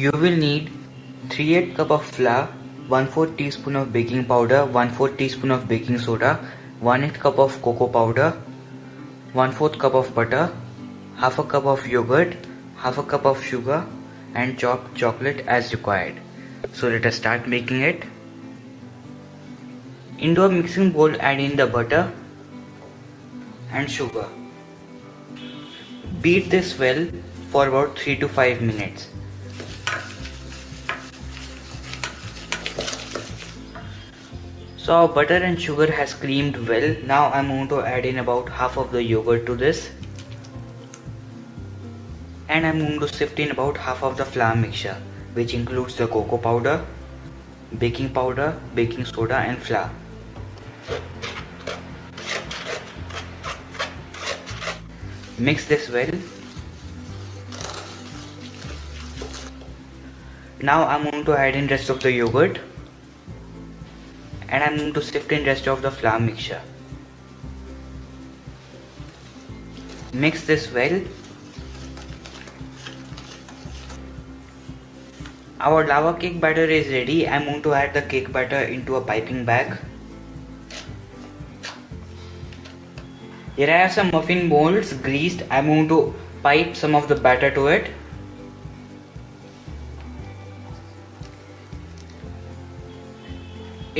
You will need 3/8 cup of flour, 1/4 teaspoon of baking powder, 1/4 teaspoon of baking soda, 1/8 cup of cocoa powder, 1/4 cup of butter, half a cup of yogurt, half a cup of sugar and chopped chocolate as required. So let us start making it. Into a mixing bowl add in the butter and sugar. Beat this well for about 3 to 5 minutes. So our butter and sugar has creamed well. Now I'm going to add in about half of the yogurt to this. And I'm going to sift in about half of the flour mixture, which includes the cocoa powder, baking soda and flour. Mix this well. Now I'm going to add in rest of the yogurt and I'm going to sift in rest of the flour mixture. Mix this well. Our lava cake batter is ready. I'm going to add the cake batter into a piping bag. Here I have some muffin molds greased. I'm going to pipe some of the batter to it.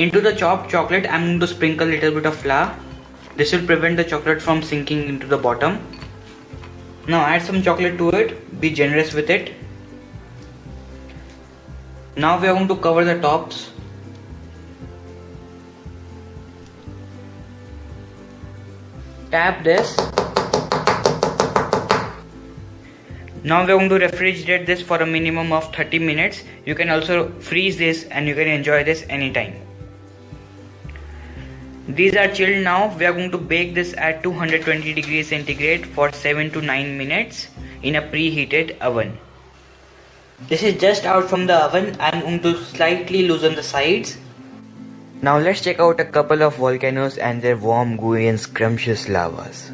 Into the chopped chocolate, I'm going to sprinkle a little bit of flour. This will prevent the chocolate from sinking into the bottom. Now add some chocolate to it. Be generous with it. Now we are going to cover the tops. Tap this. Now we are going to refrigerate this for a minimum of 30 minutes. You can also freeze this and you can enjoy this anytime. These are chilled now. We are going to bake this at 220 degrees centigrade for 7 to 9 minutes in a preheated oven. This is just out from the oven. I am going to slightly loosen the sides. Now let's check out a couple of volcanoes and their warm, gooey and scrumptious lavas.